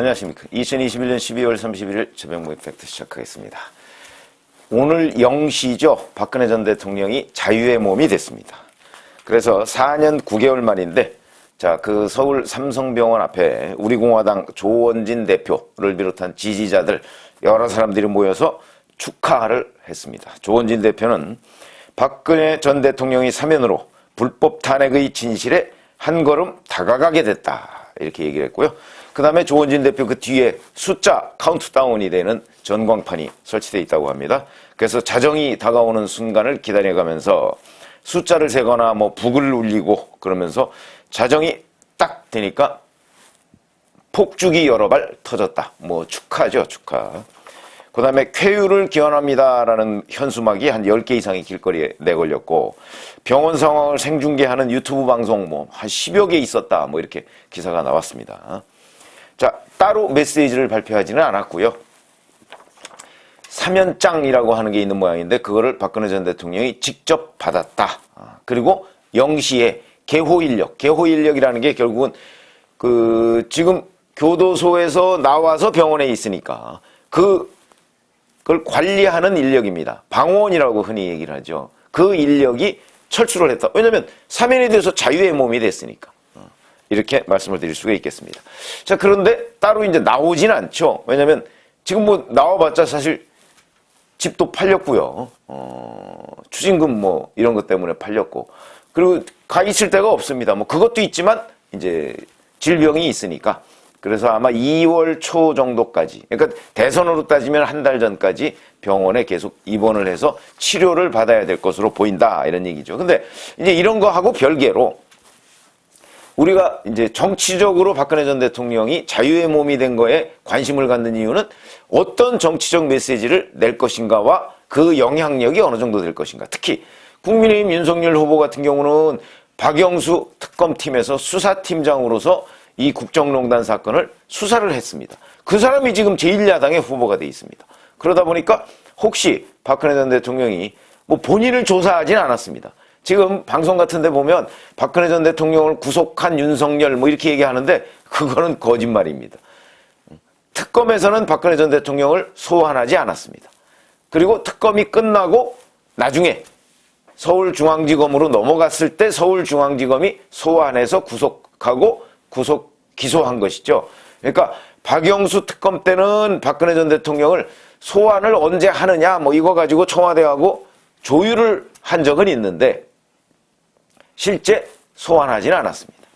안녕하십니까. 2021년 12월 31일 최병무의 팩트 시작하겠습니다. 오늘 0시죠. 박근혜 전 대통령이 자유의 몸이 됐습니다. 그래서 4년 9개월 만인데, 자, 그 서울 삼성병원 앞에 우리 공화당 조원진 대표를 비롯한 지지자들 여러 사람들이 모여서 축하를 했습니다. 조원진 대표는 박근혜 전 대통령이 사면으로 불법 탄핵의 진실에 한 걸음 다가가게 됐다, 이렇게 얘기를 했고요. 그 다음에 조원진 대표 그 뒤에 숫자 카운트다운이 되는 전광판이 설치되어 있다고 합니다. 그래서 자정이 다가오는 순간을 기다려가면서 숫자를 세거나 뭐 북을 울리고 그러면서 자정이 딱 되니까 폭죽이 여러 발 터졌다. 뭐 축하죠, 축하. 그 다음에 쾌유를 기원합니다라는 현수막이 한 10개 이상이 길거리에 내걸렸고, 병원 상황을 생중계하는 유튜브 방송 뭐 한 10여 개 있었다, 뭐 이렇게 기사가 나왔습니다. 자, 따로 메시지를 발표하지는 않았고요. 사면장이라고 하는 게 있는 모양인데 그거를 박근혜 전 대통령이 직접 받았다. 그리고 0시에 개호인력이라는 게 결국은 그 지금 교도소에서 나와서 병원에 있으니까 그걸 관리하는 인력입니다. 방원이라고 흔히 얘기를 하죠. 그 인력이 철수를 했다. 왜냐하면 사면이 돼서 자유의 몸이 됐으니까. 이렇게 말씀을 드릴 수가 있겠습니다. 자, 그런데 따로 이제 나오진 않죠. 왜냐면 지금 뭐 나와봤자 사실 집도 팔렸고요. 추징금 뭐 이런 것 때문에 팔렸고. 그리고 가 있을 데가 없습니다. 뭐 그것도 있지만 이제 질병이 있으니까. 그래서 아마 2월 초 정도까지, 그러니까 대선으로 따지면 한 달 전까지 병원에 계속 입원을 해서 치료를 받아야 될 것으로 보인다, 이런 얘기죠. 근데 이제 이런 거 하고 별개로 우리가 이제 정치적으로 박근혜 전 대통령이 자유의 몸이 된 거에 관심을 갖는 이유는 어떤 정치적 메시지를 낼 것인가와 그 영향력이 어느 정도 될 것인가. 특히 국민의힘 윤석열 후보 같은 경우는 박영수 특검팀에서 수사팀장으로서 이 국정농단 사건을 수사를 했습니다. 그 사람이 지금 제1야당의 후보가 돼 있습니다. 그러다 보니까 혹시 박근혜 전 대통령이 뭐 본인을 조사하진 않았습니다. 지금 방송 같은 데 보면 박근혜 전 대통령을 구속한 윤석열 뭐 이렇게 얘기하는데 그거는 거짓말입니다. 특검에서는 박근혜 전 대통령을 소환하지 않았습니다. 그리고 특검이 끝나고 나중에 서울중앙지검으로 넘어갔을 때 서울중앙지검이 소환해서 기소한 것이죠. 그러니까 박영수 특검 때는 박근혜 전 대통령을 소환을 언제 하느냐 뭐 이거 가지고 청와대하고 조율을 한 적은 있는데 실제 소환하지는 않았습니다.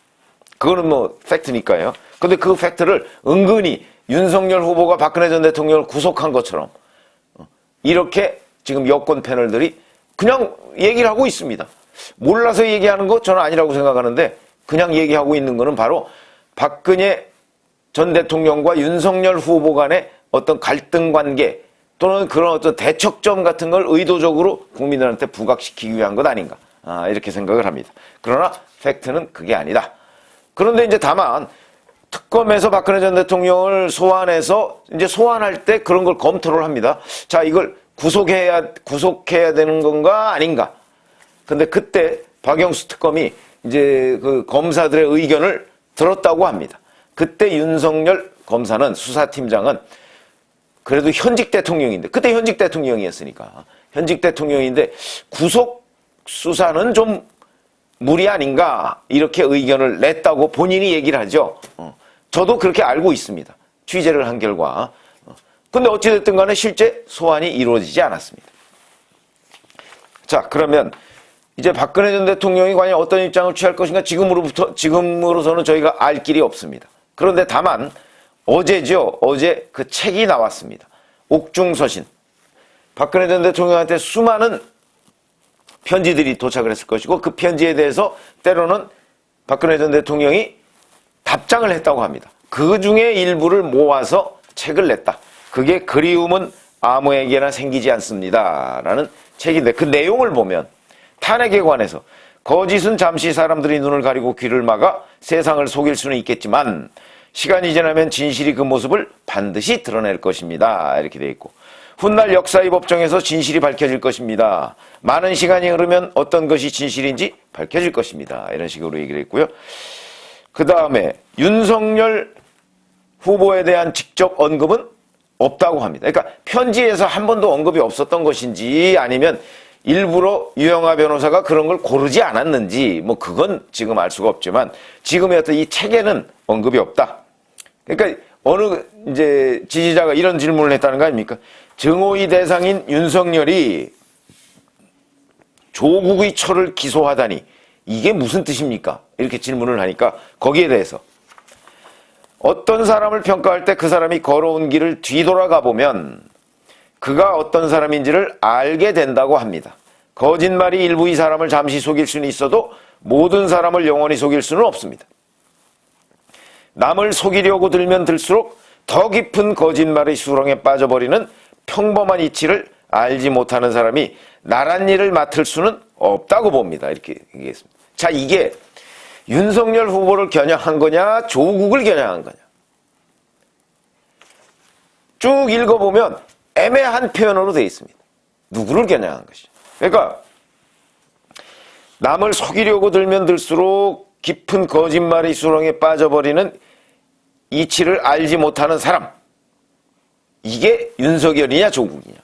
그거는 뭐 팩트니까요. 근데 그 팩트를 은근히 윤석열 후보가 박근혜 전 대통령을 구속한 것처럼 이렇게 지금 여권 패널들이 그냥 얘기를 하고 있습니다. 몰라서 얘기하는 거 저는 아니라고 생각하는데 그냥 얘기하고 있는 거는 바로 박근혜 전 대통령과 윤석열 후보 간의 어떤 갈등 관계 또는 그런 어떤 대척점 같은 걸 의도적으로 국민들한테 부각시키기 위한 것 아닌가. 이렇게 생각을 합니다. 그러나 팩트는 그게 아니다. 그런데 이제 다만 특검에서 박근혜 전 대통령을 소환해서 이제 소환할 때 그런 걸 검토를 합니다. 자, 이걸 구속해야 되는 건가 아닌가. 근데 그때 박영수 특검이 이제 그 검사들의 의견을 들었다고 합니다. 그때 윤석열 검사는 수사팀장은 그래도 현직 대통령인데 그때 현직 대통령이었으니까 현직 대통령인데 구속 수사는 좀 무리 아닌가 이렇게 의견을 냈다고 본인이 얘기를 하죠. 저도 그렇게 알고 있습니다. 취재를 한 결과. 근데 어찌됐든 간에 실제 소환이 이루어지지 않았습니다. 자, 그러면 이제 박근혜 전 대통령이 과연 어떤 입장을 취할 것인가 지금으로서는 저희가 알 길이 없습니다. 그런데 다만 어제죠. 어제 그 책이 나왔습니다. 옥중서신. 박근혜 전 대통령한테 수많은 편지들이 도착을 했을 것이고 그 편지에 대해서 때로는 박근혜 전 대통령이 답장을 했다고 합니다. 그 중에 일부를 모아서 책을 냈다. 그게 그리움은 아무에게나 생기지 않습니다. 라는 책인데 그 내용을 보면 탄핵에 관해서 거짓은 잠시 사람들이 눈을 가리고 귀를 막아 세상을 속일 수는 있겠지만 시간이 지나면 진실이 그 모습을 반드시 드러낼 것입니다. 이렇게 돼 있고 훗날 역사의 법정에서 진실이 밝혀질 것입니다. 많은 시간이 흐르면 어떤 것이 진실인지 밝혀질 것입니다. 이런 식으로 얘기를 했고요. 그 다음에 윤석열 후보에 대한 직접 언급은 없다고 합니다. 그러니까 편지에서 한 번도 언급이 없었던 것인지 아니면 일부러 유영하 변호사가 그런 걸 고르지 않았는지 뭐 그건 지금 알 수가 없지만 지금의 어떤 이 책에는 언급이 없다. 그러니까 어느 이제 지지자가 이런 질문을 했다는 거 아닙니까? 정호의 대상인 윤석열이 조국의 처를 기소하다니 이게 무슨 뜻입니까? 이렇게 질문을 하니까 거기에 대해서 어떤 사람을 평가할 때 그 사람이 걸어온 길을 뒤돌아가 보면 그가 어떤 사람인지를 알게 된다고 합니다. 거짓말이 일부 이 사람을 잠시 속일 수는 있어도 모든 사람을 영원히 속일 수는 없습니다. 남을 속이려고 들면 들수록 더 깊은 거짓말의 수렁에 빠져버리는 평범한 이치를 알지 못하는 사람이 나란 일을 맡을 수는 없다고 봅니다. 이렇게 얘기했습니다. 자, 이게 윤석열 후보를 겨냥한 거냐, 조국을 겨냥한 거냐. 쭉 읽어보면 애매한 표현으로 되어 있습니다. 누구를 겨냥한 것이죠. 그러니까 남을 속이려고 들면 들수록 깊은 거짓말의 수렁에 빠져버리는 이치를 알지 못하는 사람. 이게 윤석열이냐 조국이냐.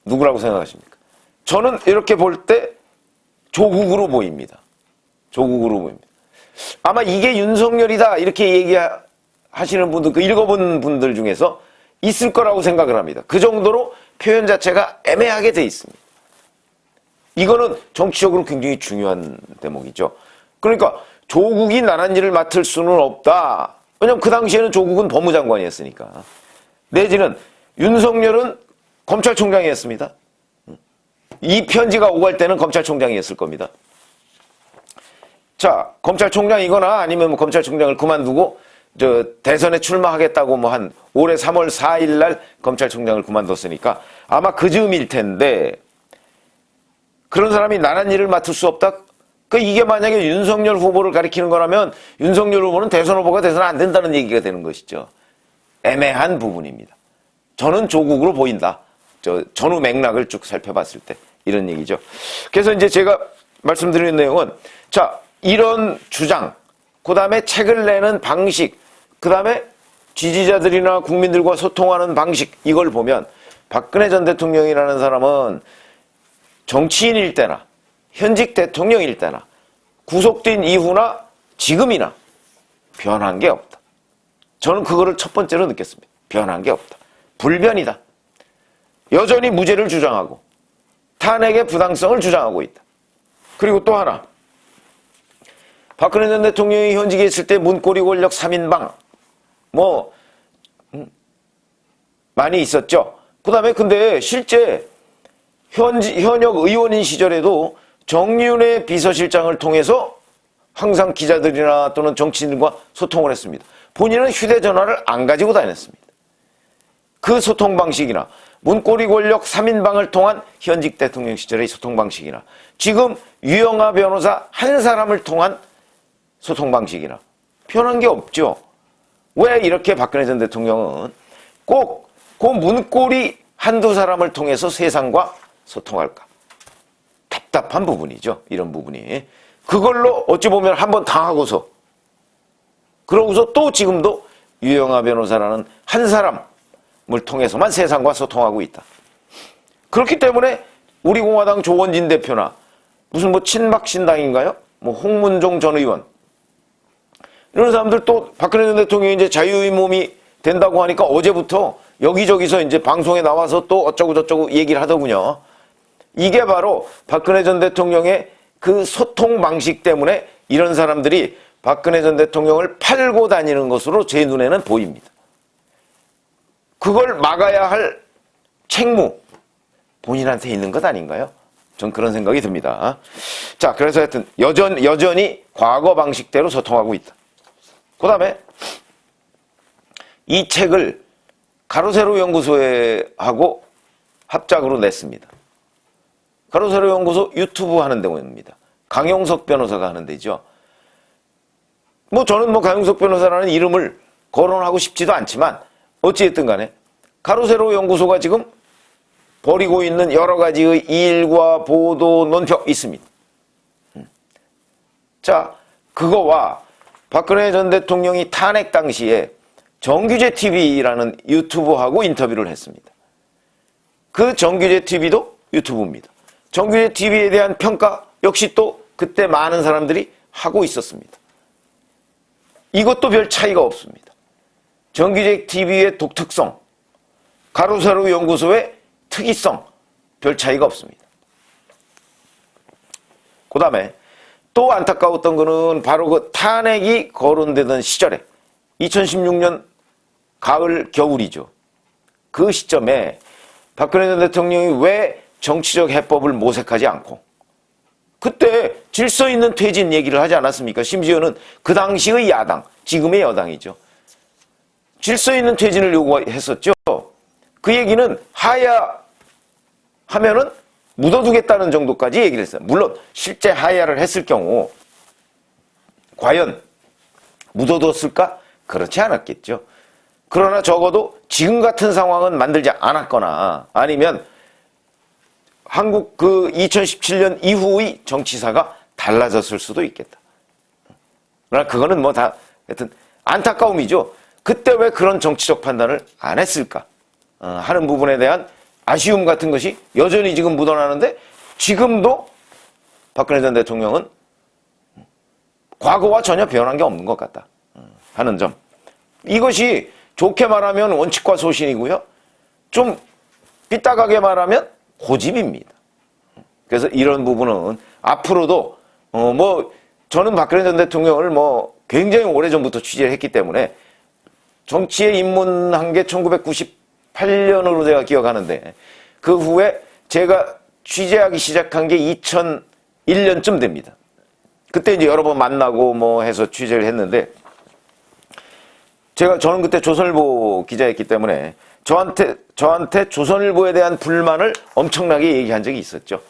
누구라고 생각하십니까? 저는 이렇게 볼 때 조국으로 보입니다. 조국으로 보입니다. 아마 이게 윤석열이다 이렇게 얘기하시는 분들, 그 읽어본 분들 중에서 있을 거라고 생각을 합니다. 그 정도로 표현 자체가 애매하게 돼 있습니다. 이거는 정치적으로 굉장히 중요한 대목이죠. 그러니까 조국이 나란 일을 맡을 수는 없다. 왜냐면 그 당시에는 조국은 법무장관이었으니까. 내지는 윤석열은 검찰총장이었습니다. 이 편지가 오갈 때는 검찰총장이었을 겁니다. 자, 검찰총장이거나 아니면 뭐 검찰총장을 그만두고 대선에 출마하겠다고 뭐 한 올해 3월 4일 날 검찰총장을 그만뒀으니까 아마 그 즈음일 텐데 그런 사람이 나란 일을 맡을 수 없다? 이게 만약에 윤석열 후보를 가리키는 거라면 윤석열 후보는 대선 후보가 돼서는 안 된다는 얘기가 되는 것이죠. 애매한 부분입니다. 저는 조국으로 보인다. 전후 맥락을 쭉 살펴봤을 때 이런 얘기죠. 그래서 이제 제가 말씀드리는 내용은 자, 이런 주장, 그 다음에 책을 내는 방식, 그 다음에 지지자들이나 국민들과 소통하는 방식, 이걸 보면 박근혜 전 대통령이라는 사람은 정치인일 때나 현직 대통령일 때나 구속된 이후나 지금이나 변한 게 없다. 저는 그거를 첫 번째로 느꼈습니다. 변한 게 없다. 불변이다. 여전히 무죄를 주장하고 탄핵의 부당성을 주장하고 있다. 그리고 또 하나, 박근혜 전 대통령이 현직에 있을 때 문고리 권력 3인방 많이 있었죠. 그 다음에 근데 실제 현역 의원인 시절에도 정윤회 비서실장을 통해서 항상 기자들이나 또는 정치인들과 소통을 했습니다. 본인은 휴대전화를 안 가지고 다녔습니다. 그 소통 방식이나 문고리 권력 3인방을 통한 현직 대통령 시절의 소통 방식이나 지금 유영하 변호사 한 사람을 통한 소통 방식이나 변한 게 없죠. 왜 이렇게 박근혜 전 대통령은 꼭 그 문고리 한두 사람을 통해서 세상과 소통할까? 답답한 부분이죠. 이런 부분이. 그걸로 어찌 보면 한번 당하고서 그러고서 또 지금도 유영하 변호사라는 한 사람을 통해서만 세상과 소통하고 있다. 그렇기 때문에 우리 공화당 조원진 대표나 무슨 뭐 친박신당인가요? 뭐 홍문종 전 의원 이런 사람들 또 박근혜 전 대통령이 이제 자유의 몸이 된다고 하니까 어제부터 여기저기서 이제 방송에 나와서 또 어쩌고저쩌고 얘기를 하더군요. 이게 바로 박근혜 전 대통령의 그 소통 방식 때문에 이런 사람들이 박근혜 전 대통령을 팔고 다니는 것으로 제 눈에는 보입니다. 그걸 막아야 할 책무, 본인한테 있는 것 아닌가요? 전 그런 생각이 듭니다. 자, 그래서 하여튼 여전히 과거 방식대로 소통하고 있다. 그 다음에 이 책을 가로세로 연구소에 하고 합작으로 냈습니다. 가로세로 연구소 유튜브 하는 데입니다. 강용석 변호사가 하는 데죠. 저는 강용석 변호사라는 이름을 거론하고 싶지도 않지만 어찌됐든 간에 가로세로 연구소가 지금 벌이고 있는 여러 가지의 일과 보도, 논평 있습니다. 자, 그거와 박근혜 전 대통령이 탄핵 당시에 정규제 TV라는 유튜브하고 인터뷰를 했습니다. 그 정규제 TV도 유튜브입니다. 정규제 TV에 대한 평가 역시 또 그때 많은 사람들이 하고 있었습니다. 이것도 별 차이가 없습니다. 정규제 TV의 독특성, 가로세로 연구소의 특이성, 별 차이가 없습니다. 그 다음에 또 안타까웠던 거는 바로 그 탄핵이 거론되던 시절에 2016년 가을 겨울이죠. 그 시점에 박근혜 전 대통령이 왜 정치적 해법을 모색하지 않고 그때 질서 있는 퇴진 얘기를 하지 않았습니까? 심지어는 그 당시의 야당, 지금의 여당이죠. 질서 있는 퇴진을 요구했었죠. 그 얘기는 하야하면은 묻어두겠다는 정도까지 얘기를 했어요. 물론 실제 하야를 했을 경우 과연 묻어뒀을까? 그렇지 않았겠죠. 그러나 적어도 지금 같은 상황은 만들지 않았거나 아니면 한국 그 2017년 이후의 정치사가 달라졌을 수도 있겠다. 그러나 그거는 뭐 다 하여튼 안타까움이죠. 그때 왜 그런 정치적 판단을 안 했을까 하는 부분에 대한 아쉬움 같은 것이 여전히 지금 묻어나는데 지금도 박근혜 전 대통령은 과거와 전혀 변한 게 없는 것 같다 하는 점. 이것이 좋게 말하면 원칙과 소신이고요. 좀 삐딱하게 말하면 고집입니다. 그래서 이런 부분은 앞으로도 저는 박근혜 전 대통령을 굉장히 오래전부터 취재를 했기 때문에 정치에 입문한 게 1998년으로 제가 기억하는데 그 후에 제가 취재하기 시작한 게 2001년쯤 됩니다. 그때 이제 여러 번 만나고 해서 취재를 했는데 저는 그때 조선일보 기자였기 때문에 저한테 조선일보에 대한 불만을 엄청나게 얘기한 적이 있었죠.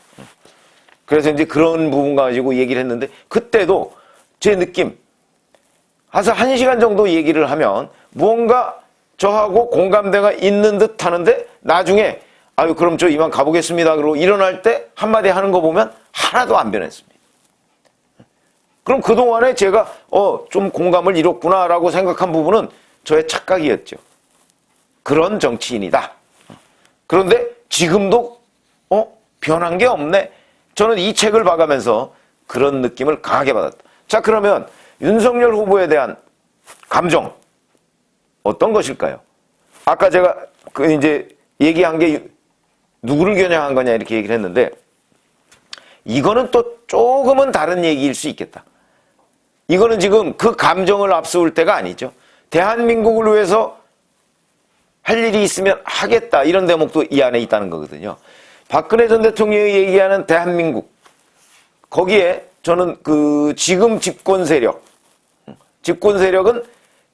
그래서 이제 그런 부분 가지고 얘기를 했는데 그때도 제 느낌 한 1시간 정도 얘기를 하면 무언가 저하고 공감대가 있는 듯 하는데 나중에 아유 그럼 저 이만 가보겠습니다. 그러고 일어날 때 한마디 하는 거 보면 하나도 안 변했습니다. 그럼 그동안에 제가 좀 공감을 잃었구나라고 생각한 부분은 저의 착각이었죠. 그런 정치인이다. 그런데 지금도 변한 게 없네. 저는 이 책을 봐가면서 그런 느낌을 강하게 받았다. 자, 그러면 윤석열 후보에 대한 감정 어떤 것일까요? 아까 제가 이제 얘기한 게 누구를 겨냥한 거냐 이렇게 얘기를 했는데 이거는 또 조금은 다른 얘기일 수 있겠다. 이거는 지금 그 감정을 앞세울 때가 아니죠. 대한민국을 위해서 할 일이 있으면 하겠다 이런 대목도 이 안에 있다는 거거든요. 박근혜 전 대통령이 얘기하는 대한민국 거기에 저는 그 지금 집권 세력은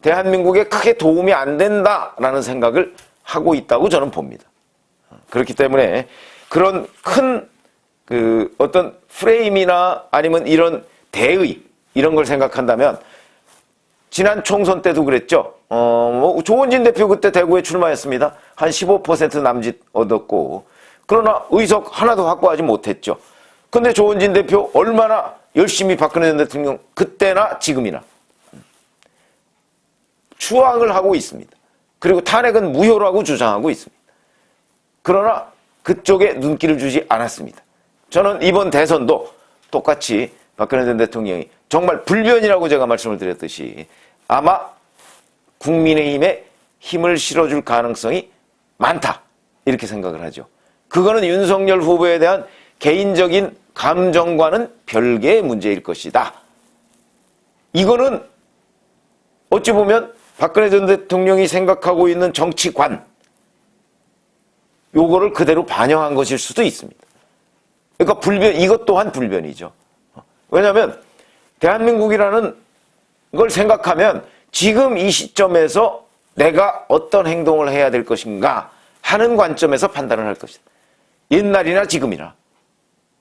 대한민국에 크게 도움이 안 된다라는 생각을 하고 있다고 저는 봅니다. 그렇기 때문에 그런 큰 그 어떤 프레임이나 아니면 이런 대의 이런 걸 생각한다면 지난 총선 때도 그랬죠. 조원진 대표 그때 대구에 출마했습니다. 한 15% 남짓 얻었고 그러나 의석 하나도 확보하지 못했죠. 근데 조원진 대표 얼마나 열심히 박근혜 전 대통령 그때나 지금이나 추앙을 하고 있습니다. 그리고 탄핵은 무효라고 주장하고 있습니다. 그러나 그쪽에 눈길을 주지 않았습니다. 저는 이번 대선도 똑같이 박근혜 전 대통령이 정말 불변이라고 제가 말씀을 드렸듯이 아마 국민의힘에 힘을 실어줄 가능성이 많다 이렇게 생각을 하죠. 그거는 윤석열 후보에 대한 개인적인 감정과는 별개의 문제일 것이다. 이거는 어찌 보면 박근혜 전 대통령이 생각하고 있는 정치관 요거를 그대로 반영한 것일 수도 있습니다. 그러니까 이것 또한 불변이죠. 왜냐하면 대한민국이라는 걸 생각하면 지금 이 시점에서 내가 어떤 행동을 해야 될 것인가 하는 관점에서 판단을 할 것이다. 옛날이나 지금이나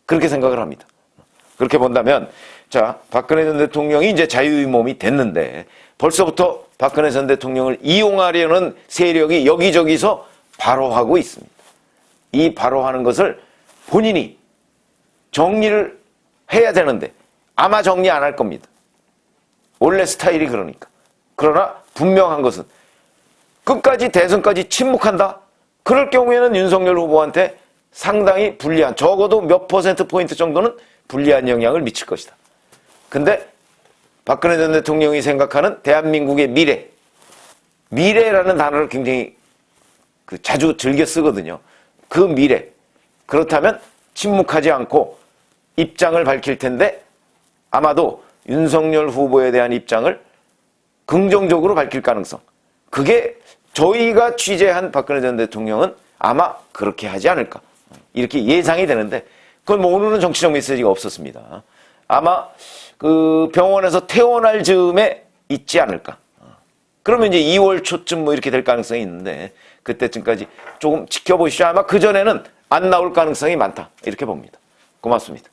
그렇게 생각을 합니다. 그렇게 본다면 자 박근혜 전 대통령이 이제 자유의 몸이 됐는데 벌써부터 박근혜 전 대통령을 이용하려는 세력이 여기저기서 발호하고 있습니다. 이 발호하는 것을 본인이 정리를 해야 되는데 아마 정리 안 할 겁니다. 원래 스타일이 그러니까. 그러나 분명한 것은 끝까지 대선까지 침묵한다? 그럴 경우에는 윤석열 후보한테 상당히 불리한, 적어도 몇 %포인트 정도는 불리한 영향을 미칠 것이다. 근데 박근혜 전 대통령이 생각하는 대한민국의 미래라는 단어를 굉장히 자주 즐겨 쓰거든요. 그 미래. 그렇다면 침묵하지 않고 입장을 밝힐 텐데 아마도 윤석열 후보에 대한 입장을 긍정적으로 밝힐 가능성. 그게 저희가 취재한 박근혜 전 대통령은 아마 그렇게 하지 않을까. 이렇게 예상이 되는데 그건 뭐 오늘은 정치적 메시지가 없었습니다. 아마 그 병원에서 퇴원할 즈음에 있지 않을까. 그러면 이제 2월 초쯤 뭐 이렇게 될 가능성이 있는데 그때쯤까지 조금 지켜보시죠. 아마 그전에는 안 나올 가능성이 많다. 이렇게 봅니다. 고맙습니다.